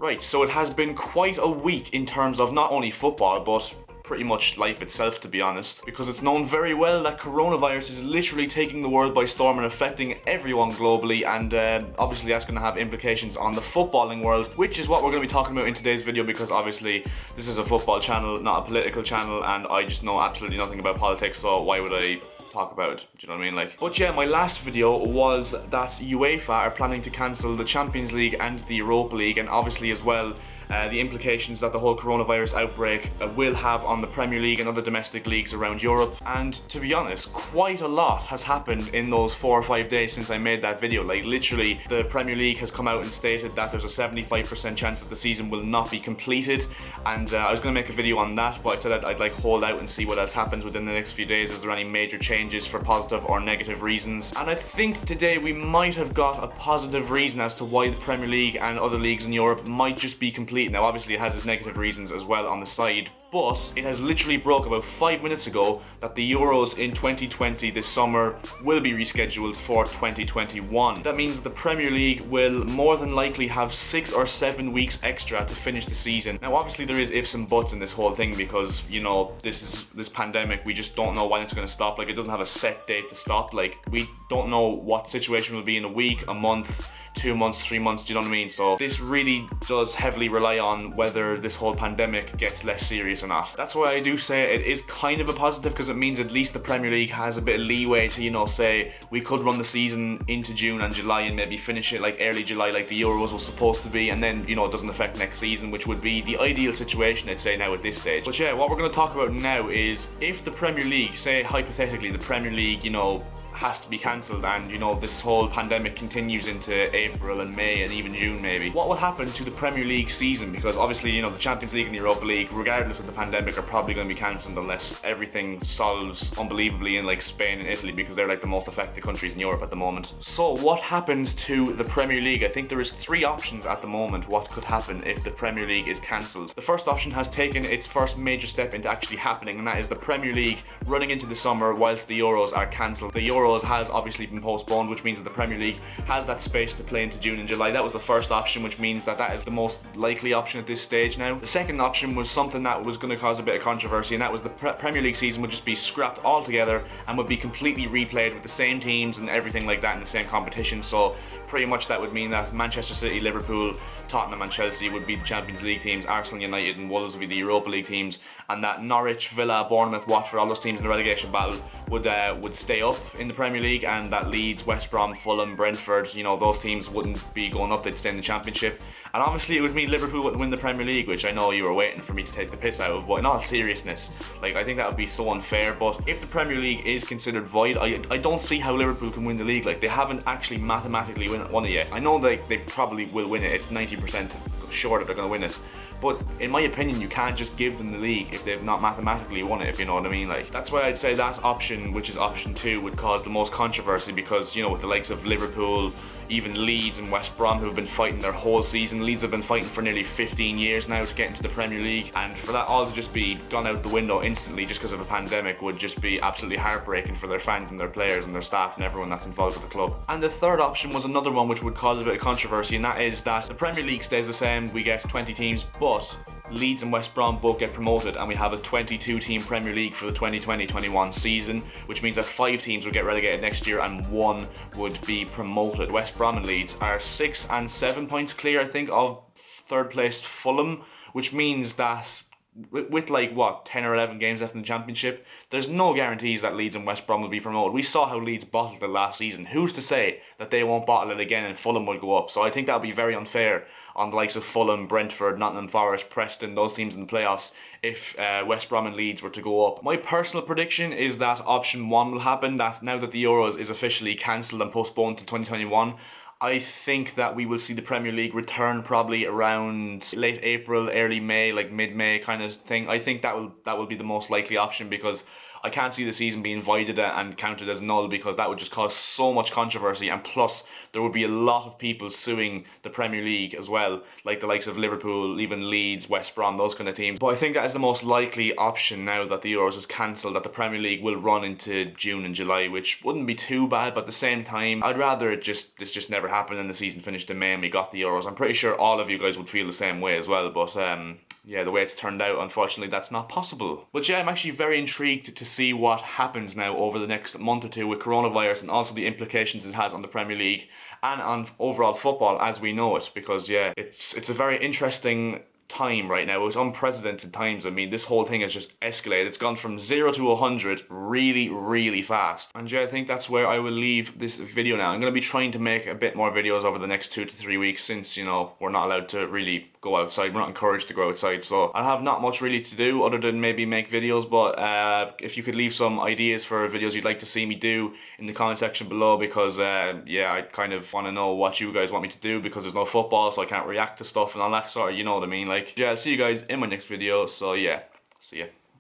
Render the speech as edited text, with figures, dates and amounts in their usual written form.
Right, so it has been quite a week in terms of not only football, but pretty much life itself, to be honest, because it's known very well that coronavirus is literally taking the world by storm and affecting everyone globally, and obviously that's going to have implications on the footballing world, which is what we're going to be talking about in today's video, because obviously this is a football channel, not a political channel, and I just know absolutely nothing about politics, so why would I talk about it? Do you know what I mean? But yeah, my last video was that UEFA are planning to cancel the Champions League and the Europa League, and obviously as well the implications that the whole coronavirus outbreak will have on the Premier League and other domestic leagues around Europe. And to be honest, quite a lot has happened in those 4 or 5 days since I made that video. Like literally, the Premier League has come out and stated that there's a 75% chance that the season will not be completed, and I was going to make a video on that, but I said I'd like hold out and see what else happens within the next few days. Is there any major changes for positive or negative reasons? And I think today we might have got a positive reason as to why the Premier League and other leagues in Europe might just be complete. Now obviously it has its negative reasons as well on the side, but it has literally broke about 5 minutes ago that the Euros in 2020 this summer will be rescheduled for 2021. That means that the Premier League will more than likely have 6 or 7 weeks extra to finish the season. Now obviously there is ifs and buts in this whole thing, because you know, this pandemic, we just don't know when it's going to stop. Like, it doesn't have a set date to stop. Like, we don't know what situation will be in a week, a month, 2 months, 3 months, do you know what I mean? So this really does heavily rely on whether this whole pandemic gets less serious or not. That's why I do say it is kind of a positive, because it means at least the Premier League has a bit of leeway to, you know, say we could run the season into June and July and maybe finish it like early July like the Euros was supposed to be, and then, you know, it doesn't affect next season, which would be the ideal situation, I'd say, now at this stage. But yeah, what we're going to talk about now is if the Premier League, say hypothetically the Premier League, you know, has to be cancelled, and you know, this whole pandemic continues into April and May and even June maybe, what would happen to the Premier League season? Because obviously, you know, the Champions League and the Europa League, regardless of the pandemic, are probably going to be cancelled unless everything solves unbelievably in like Spain and Italy, because they're like the most affected countries in Europe at the moment. So what happens to the Premier League? I think there is 3 options at the moment what could happen if the Premier League is cancelled. The first option has taken its first major step into actually happening, and that is the Premier League running into the summer whilst the Euros are cancelled. The Euros has obviously been postponed, which means that the Premier League has that space to play into June and July. That was the first option, which means that that is the most likely option at this stage now. The second option was something that was going to cause a bit of controversy, and that was the Premier League season would just be scrapped altogether and would be completely replayed with the same teams and everything like that in the same competition. So pretty much that would mean that Manchester City, Liverpool, Tottenham and Chelsea would be the Champions League teams, Arsenal, United and Wolves would be the Europa League teams, and that Norwich, Villa, Bournemouth, Watford, all those teams in the relegation battle would stay up in the Premier League, and that Leeds, West Brom, Fulham, Brentford, you know, those teams wouldn't be going up, they'd stay in the Championship. And obviously it would mean Liverpool wouldn't win the Premier League, which I know you were waiting for me to take the piss out of, but in all seriousness, like, I think that would be so unfair. But if the Premier League is considered void, I don't see how Liverpool can win the league. Like, they haven't actually mathematically won it yet. I know they probably will win it, it's 90% sure that they're going to win it, but in my opinion, you can't just give them the league if they've not mathematically won it, if you know what I mean. Like, that's why I'd say that option, which is option 2, would cause the most controversy, because, you know, with the likes of Liverpool, even Leeds and West Brom, who have been fighting their whole season. Leeds have been fighting for nearly 15 years now to get into the Premier League, and for that all to just be gone out the window instantly just because of a pandemic would just be absolutely heartbreaking for their fans and their players and their staff and everyone that's involved with the club. And the third option was another one which would cause a bit of controversy, and that is that the Premier League stays the same, we get 20 teams, but Leeds and West Brom both get promoted, and we have a 22-team Premier League for the 2020-21 season, which means that 5 teams will get relegated next year and 1 would be promoted. West Brom and Leeds are 6 and 7 points clear, I think, of third placed Fulham, which means that with like what 10 or 11 games left in the Championship, there's no guarantees that Leeds and West Brom will be promoted. We saw how Leeds bottled it last season. Who's to say that they won't bottle it again and Fulham will go up? So I think that would be very unfair on the likes of Fulham, Brentford, Nottingham Forest, Preston, those teams in the playoffs, if West Brom and Leeds were to go up. My personal prediction is that option 1 will happen, that now that the Euros is officially cancelled and postponed to 2021, I think that we will see the Premier League return probably around late April, early May, like mid-May kind of thing. I think that will be the most likely option, because I can't see the season being voided and counted as null, because that would just cause so much controversy, and plus there would be a lot of people suing the Premier League as well, like the likes of Liverpool, even Leeds, West Brom, those kind of teams. But I think that is the most likely option now that the Euros is cancelled, that the Premier League will run into June and July, which wouldn't be too bad, but at the same time, I'd rather this just never happened and the season finished in May and we got the Euros. I'm pretty sure all of you guys would feel the same way as well, but yeah, the way it's turned out, unfortunately, that's not possible. But yeah, I'm actually very intrigued to see what happens now over the next month or two with coronavirus, and also the implications it has on the Premier League and on overall football as we know it, because yeah, it's a very interesting time right now. It's unprecedented times. I mean, this whole thing has just escalated. It's gone from 0 to 100 really fast. And yeah, I think that's where I will leave this video now. I'm going to be trying to make a bit more videos over the next 2 to 3 weeks, since, you know, we're not allowed to really go outside. We're not encouraged to go outside, so I have not much really to do other than maybe make videos. But if you could leave some ideas for videos you'd like to see me do in the comment section below, because yeah, I kind of want to know what you guys want me to do, because there's no football, so I can't react to stuff and all that sort of, you know what I mean. Like, yeah, I'll see you guys in my next video. So yeah, see ya.